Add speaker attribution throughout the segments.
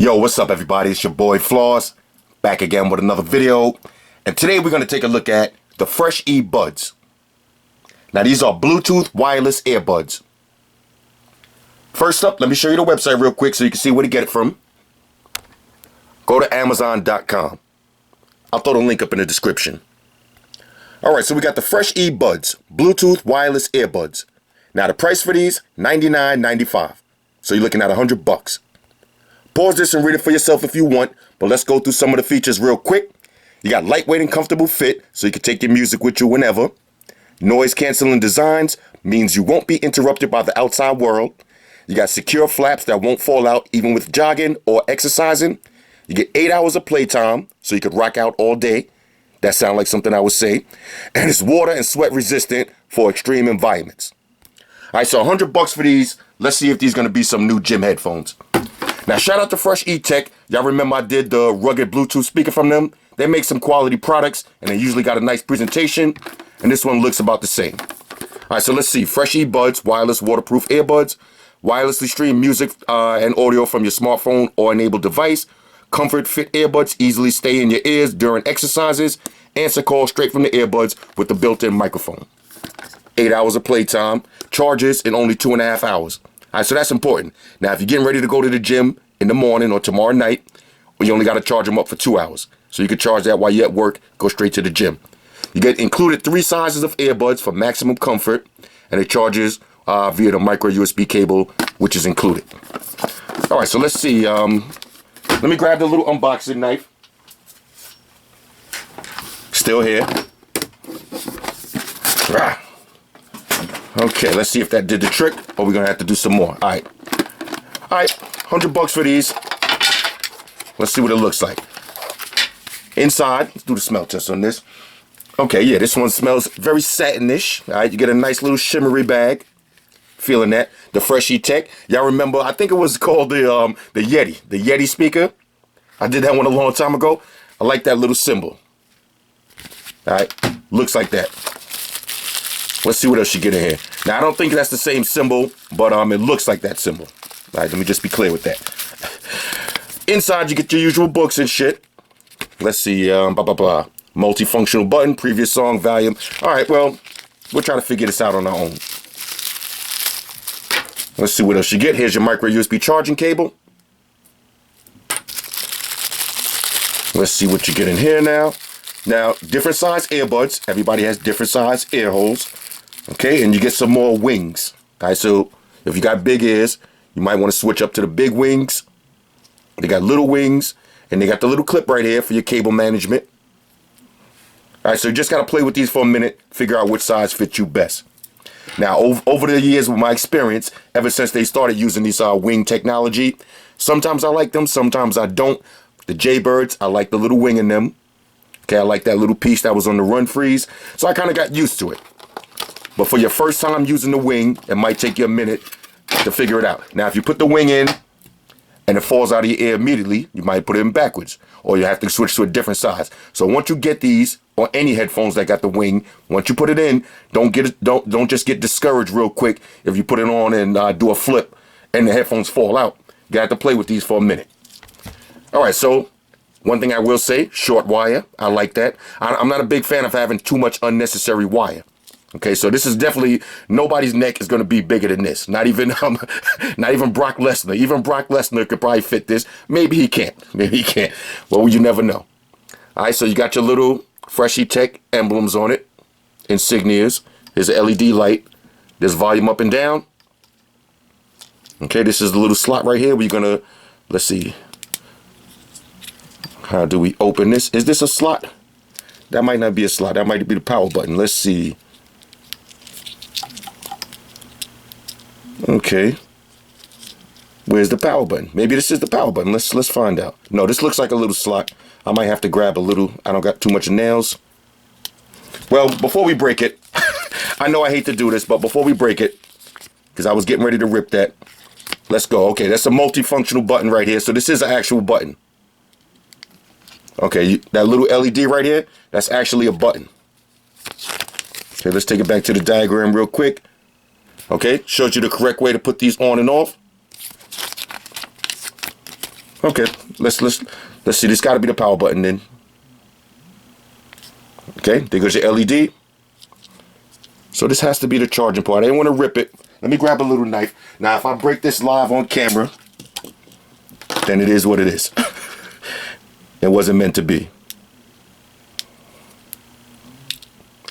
Speaker 1: Yo, what's up everybody? It's your boy Floss, back again with another video. And today we're going to take a look at the FRESHeBUDS. Now these are Bluetooth wireless earbuds. First up, let me show you the website real quick so you can see where to get it from. Go to Amazon.com. I'll throw the link up in the description. Alright, so we got the FRESHeBUDS, Bluetooth wireless earbuds. Now the price for these, $99.95. So you're looking at $100. Pause this and read it for yourself if you want, but let's go through some of the features real quick. You got lightweight and comfortable fit, so you can take your music with you whenever. Noise canceling designs means you won't be interrupted by the outside world. You got secure flaps that won't fall out even with jogging or exercising. You get 8 hours of playtime, so you could rock out all day. That sounds like something I would say. And it's water and sweat resistant for extreme environments. All right, so $100 for these. Let's see if these going to be some new gym headphones. Now, shout out to FRESHeTech. Y'all remember I did the rugged Bluetooth speaker from them? They make some quality products, and they usually got a nice presentation. And this one looks about the same. All right, so let's see. FRESHeBUDS wireless waterproof earbuds. Wirelessly stream music and audio from your smartphone or enabled device. Comfort fit earbuds easily stay in your ears during exercises. Answer calls straight from the earbuds with the built-in microphone. 8 hours of playtime. Charges in only 2.5 hours. All right, so that's important. Now, if you're getting ready to go to the gym in the morning or tomorrow night, well, you only got to charge them up for 2 hours. So you can charge that while you're at work, go straight to the gym. You get included 3 sizes of earbuds for maximum comfort, and it charges via the micro USB cable, which is included. All right, so let's see. Let me grab the little unboxing knife. Still here. Okay, let's see if that did the trick, or we're gonna have to do some more. All right, $100 for these. Let's see what it looks like. Inside, let's do the smell test on this. Okay, yeah, this one smells very satinish. All right, you get a nice little shimmery bag. Feeling that. The FRESHeTech. Y'all remember? I think it was called the Yeti speaker. I did that one a long time ago. I like that little symbol. All right, looks like that. Let's see what else you get in here. Now, I don't think that's the same symbol, but it looks like that symbol. All right, let me just be clear with that. Inside, you get your usual books and shit. Let's see, multifunctional button, previous song, volume. All right, well, we'll try to figure this out on our own. Let's see what else you get. Here's your micro USB charging cable. Let's see what you get in here now. Now, different size earbuds. Everybody has different size ear holes. Okay, and you get some more wings. All right, so if you got big ears, you might want to switch up to the big wings. They got little wings, and they got the little clip right here for your cable management. All right, so you just got to play with these for a minute, figure out which size fits you best. Now, over the years with my experience, ever since they started using this wing technology, sometimes I like them, sometimes I don't. The Jaybirds, I like the little wing in them. Okay, I like that little piece that was on the run freeze, so I kind of got used to it. But for your first time using the wing, it might take you a minute to figure it out. Now, if you put the wing in and it falls out of your ear immediately, you might put it in backwards, or you have to switch to a different size. So once you get these, or any headphones that got the wing, once you put it in, don't just get discouraged real quick if you put it on and do a flip and the headphones fall out. You got to play with these for a minute. All right, so one thing I will say, short wire. I like that. I'm not a big fan of having too much unnecessary wire. Okay, so this is definitely, nobody's neck is going to be bigger than this. Not even Brock Lesnar. Even Brock Lesnar could probably fit this. Maybe he can't. Maybe he can't. Well, you never know. All right, so you got your little FRESHeTech emblems on it. Insignias. There's an LED light. There's volume up and down. Okay, this is the little slot right here. We're going to, let's see. How do we open this? Is this a slot? That might not be a slot. That might be the power button. Let's see. Okay. Where's the power button? Maybe this is the power button. Let's find out. No, this looks like a little slot. I might have to grab a little. I don't got too much nails. Well, before we break it, I know I hate to do this, but before we break it, because I was getting ready to rip that, let's go. Okay, that's a multifunctional button right here. So this is an actual button. Okay, that little LED right here, that's actually a button. Okay, let's take it back to the diagram real quick. Okay, shows you the correct way to put these on and off. Okay, let's see. This got to be the power button then. Okay, there goes your LED. So this has to be the charging port. I didn't want to rip it. Let me grab a little knife. Now, if I break this live on camera, then it is what it is. It wasn't meant to be.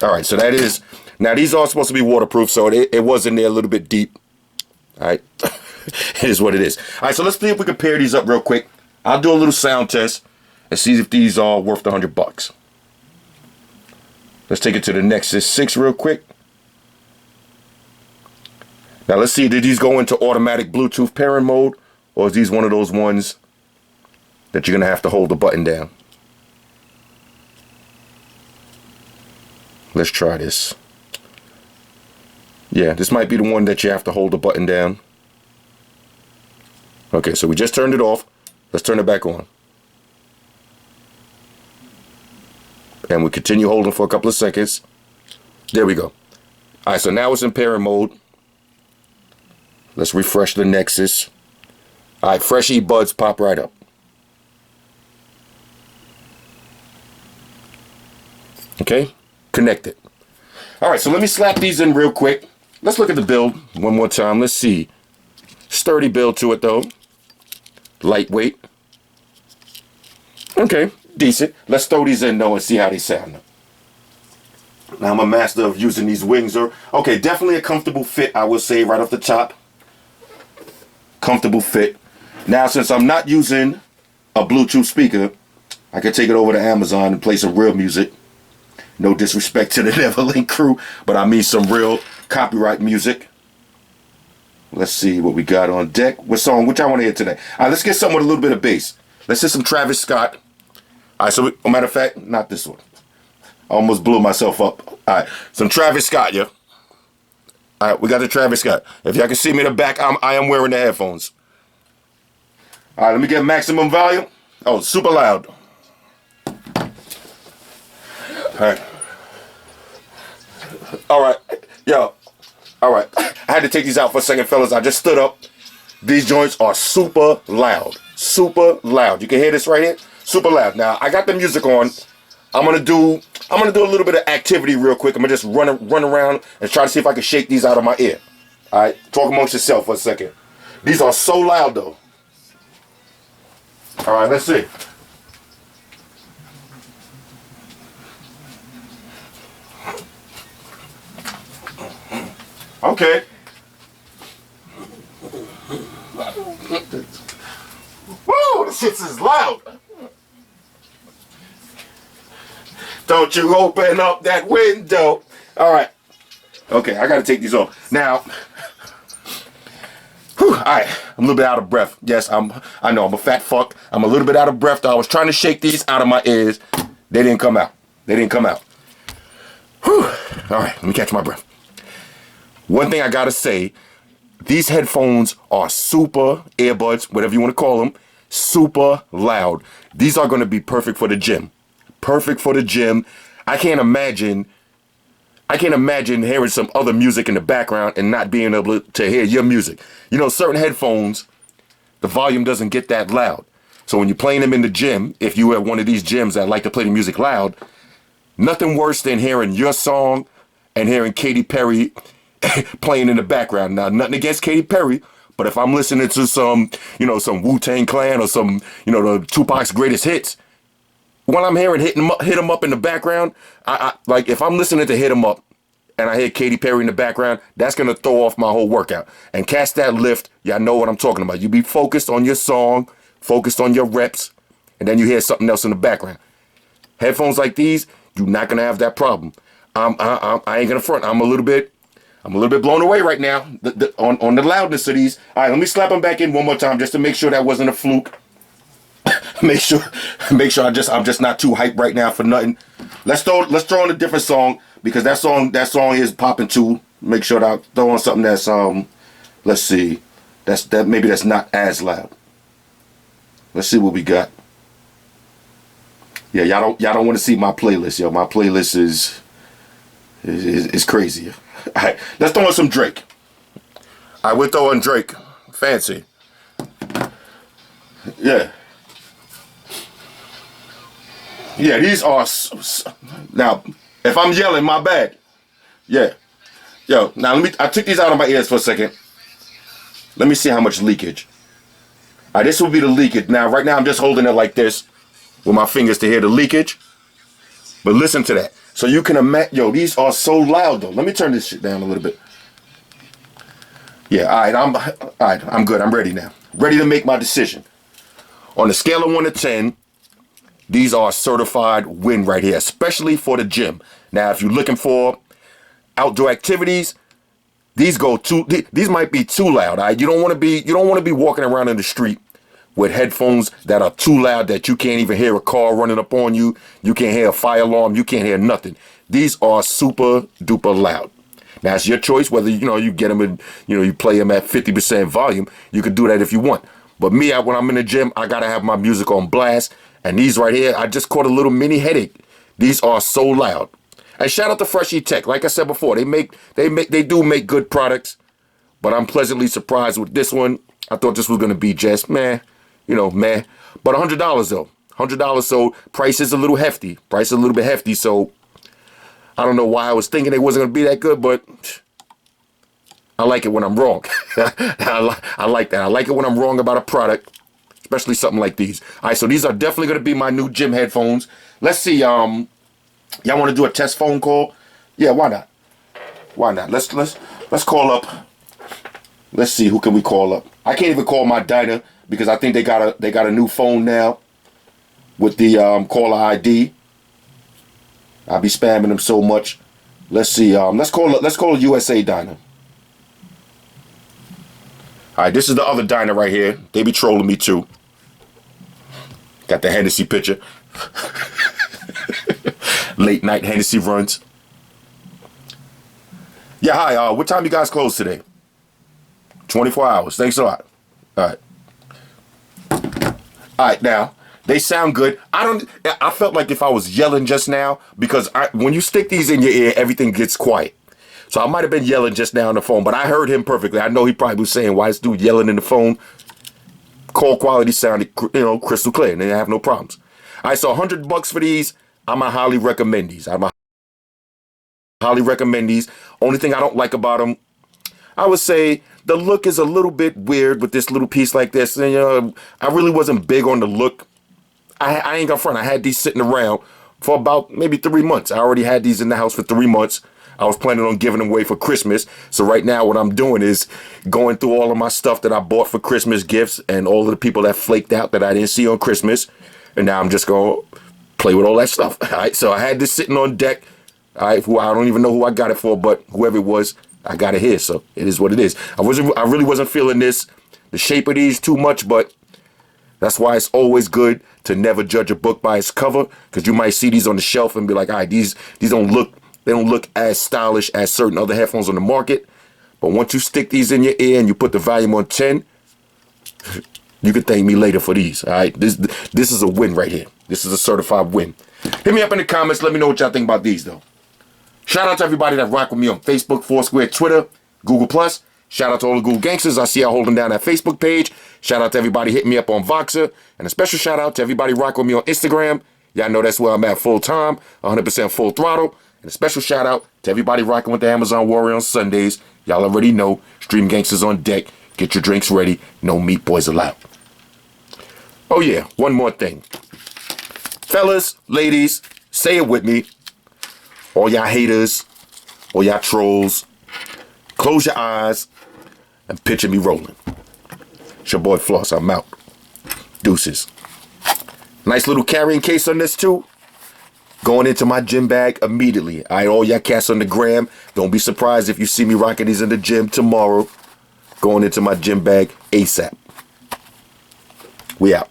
Speaker 1: All right, so that is. Now, these are supposed to be waterproof, so it was in there a little bit deep. All right, it is what it is. All right, so let's see if we can pair these up real quick. I'll do a little sound test and see if these are worth the $100. Let's take it to the Nexus 6 real quick. Now let's see, did these go into automatic Bluetooth pairing mode, or is these one of those ones that you're gonna have to hold the button down? Let's try this. Yeah, this might be the one that you have to hold the button down. Okay, so we just turned it off. Let's turn it back on. And we continue holding for a couple of seconds. There we go. All right, so now it's in pairing mode. Let's refresh the Nexus. All right, FRESHeBUDS pop right up. Okay, connected. All right, so let me slap these in real quick. Let's look at the build one more time. Let's see. Sturdy build to it though. Lightweight. Okay, decent. Let's throw these in though and see how they sound. Now I'm a master of using these wings. Okay, definitely a comfortable fit, I will say right off the top. Comfortable fit. Now since I'm not using a Bluetooth speaker, I can take it over to Amazon and play some real music. No disrespect to the Neverlink crew, but I mean some real copyright music. Let's see what we got on deck. What song? Which I want to hear today? All right, let's get something with a little bit of bass. Let's hit some Travis Scott. All right, so as a matter of fact, not this one. I almost blew myself up. All right, some Travis Scott, yeah. All right, we got the Travis Scott. If y'all can see me in the back, I am wearing the headphones. All right, let me get maximum volume. Oh, super loud. All right, yo. All right, I had to take these out for a second, fellas. I just stood up. These joints are super loud. Super loud. You can hear this right here? Super loud. Now, I got the music on. I'm gonna do a little bit of activity real quick. I'm gonna just run around and try to see if I can shake these out of my ear. All right, talk amongst yourself for a second. These are so loud though. All right, let's see. Okay. Woo, this shit is loud. Don't you open up that window. All right. Okay, I got to take these off. Now, all right, I'm a little bit out of breath. Yes, I know, I'm a fat fuck. I'm a little bit out of breath. I was trying to shake these out of my ears. They didn't come out. They didn't come out. Whew. All right, let me catch my breath. One thing I got to say, these headphones are super earbuds, whatever you want to call them, super loud. These are going to be perfect for the gym. Perfect for the gym. I can't imagine hearing some other music in the background and not being able to hear your music. You know, certain headphones, the volume doesn't get that loud. So when you're playing them in the gym, if you have one of these gyms that like to play the music loud, nothing worse than hearing your song and hearing Katy Perry playing in the background. Now, nothing against Katy Perry, but if I'm listening to some Wu-Tang Clan or some, the Tupac's greatest hits, when I'm hearing hit 'em up in the background, I like if I'm listening to Hit 'em Up and I hear Katy Perry in the background, that's gonna throw off my whole workout. And catch that lift, y'all know what I'm talking about. You be focused on your song, focused on your reps, and then you hear something else in the background. Headphones like these, you're not gonna have that problem. I ain't gonna front. I'm a little bit blown away right now on the loudness of these. All right, let me slap them back in one more time just to make sure that wasn't a fluke. make sure I'm just not too hyped right now for nothing. Let's throw on a different song because that song is popping too. Make sure that I throw on something that's let's see, maybe that's not as loud. Let's see what we got. Yeah, y'all don't want to see my playlist, yo. My playlist is crazy. All right, let's throw on some Drake. I will throw on Drake. Fancy. Yeah. Yeah, these are, now, if I'm yelling, my bad. Yeah. Yo, now I took these out of my ears for a second. Let me see how much leakage. All right, this will be the leakage. Now, right now, I'm just holding it like this with my fingers to hear the leakage. But listen to that. So you can imagine, yo, these are so loud though. Let me turn this shit down a little bit. Yeah, all right, I'm good. I'm ready now. Ready to make my decision. On a scale of 1 to 10, these are a certified win right here, especially for the gym. Now, if you're looking for outdoor activities, these might be too loud. All right? You don't want to be walking around in the street with headphones that are too loud that you can't even hear a car running up on you. You can't hear a fire alarm. You can't hear nothing. These are super duper loud. Now, it's your choice whether, you get them in, you play them at 50% volume. You can do that if you want. But me, when I'm in the gym, I got to have my music on blast. And these right here, I just caught a little mini headache. These are so loud. And shout out to FRESHeTech. Like I said before, they do make good products. But I'm pleasantly surprised with this one. I thought this was going to be just, meh. But $100 though. $100, so price is a little hefty. Price is a little bit hefty, so I don't know why I was thinking it wasn't going to be that good, but I like it when I'm wrong. I like that. I like it when I'm wrong about a product, especially something like these. All right, so these are definitely going to be my new gym headphones. Let's see. Y'all want to do a test phone call? Yeah, why not? Why not? Let's call up. Let's see, who can we call up? I can't even call my diner because I think they got a new phone now with the caller ID. I'll be spamming them so much. Let's see. Let's call USA Diner. All right, this is the other diner right here. They be trolling me too. Got the Hennessy picture. Late night Hennessy runs. Yeah, hi. What time you guys close today? 24 hours. Thanks a lot. All right. All right, now. They sound good. I felt like if I was yelling just now, because when you stick these in your ear, everything gets quiet. So I might have been yelling just now on the phone, but I heard him perfectly. I know he probably was saying, why is this dude yelling in the phone? Call quality sounded, crystal clear, and I have no problems. All right, so $100 for these. I'm a highly recommend these. Highly recommend these. Only thing I don't like about them, I would say the look is a little bit weird with this little piece like this. And, I really wasn't big on the look. I ain't gonna front. I had these sitting around for about maybe 3 months. I already had these in the house for 3 months. I was planning on giving them away for Christmas. So right now what I'm doing is going through all of my stuff that I bought for Christmas gifts and all of the people that flaked out that I didn't see on Christmas. And now I'm just gonna play with all that stuff. All right, so I had this sitting on deck. All right, I don't even know who I got it for, but whoever it was, I got it here. So it is what it is. I really wasn't feeling the shape of these too much, but that's why it's always good to never judge a book by its cover, because you might see these on the shelf and be like, all right, these don't look as stylish as certain other headphones on the market. But once you stick these in your ear and you put the volume on 10, you can thank me later for these. All right, this is a win right here. This is a certified win. Hit me up in the comments. Let me know what y'all think about these though. Shout out to everybody that rock with me on Facebook, Foursquare, Twitter, Google+. Shout out to all the Google gangsters. I see y'all holding down that Facebook page. Shout out to everybody hitting me up on Voxer. And a special shout out to everybody rocking with me on Instagram. Y'all know that's where I'm at full time, 100% full throttle. And a special shout out to everybody rocking with the Amazon Warrior on Sundays. Y'all already know, Stream Gangsters on deck. Get your drinks ready. No meat boys allowed. Oh yeah, one more thing. Fellas, ladies, say it with me. All y'all haters, all y'all trolls, close your eyes and picture me rolling. It's your boy Floss, I'm out. Deuces. Nice little carrying case on this too. Going into my gym bag immediately. All right, all y'all cats on the gram, don't be surprised if you see me rocking these in the gym tomorrow. Going into my gym bag ASAP. We out.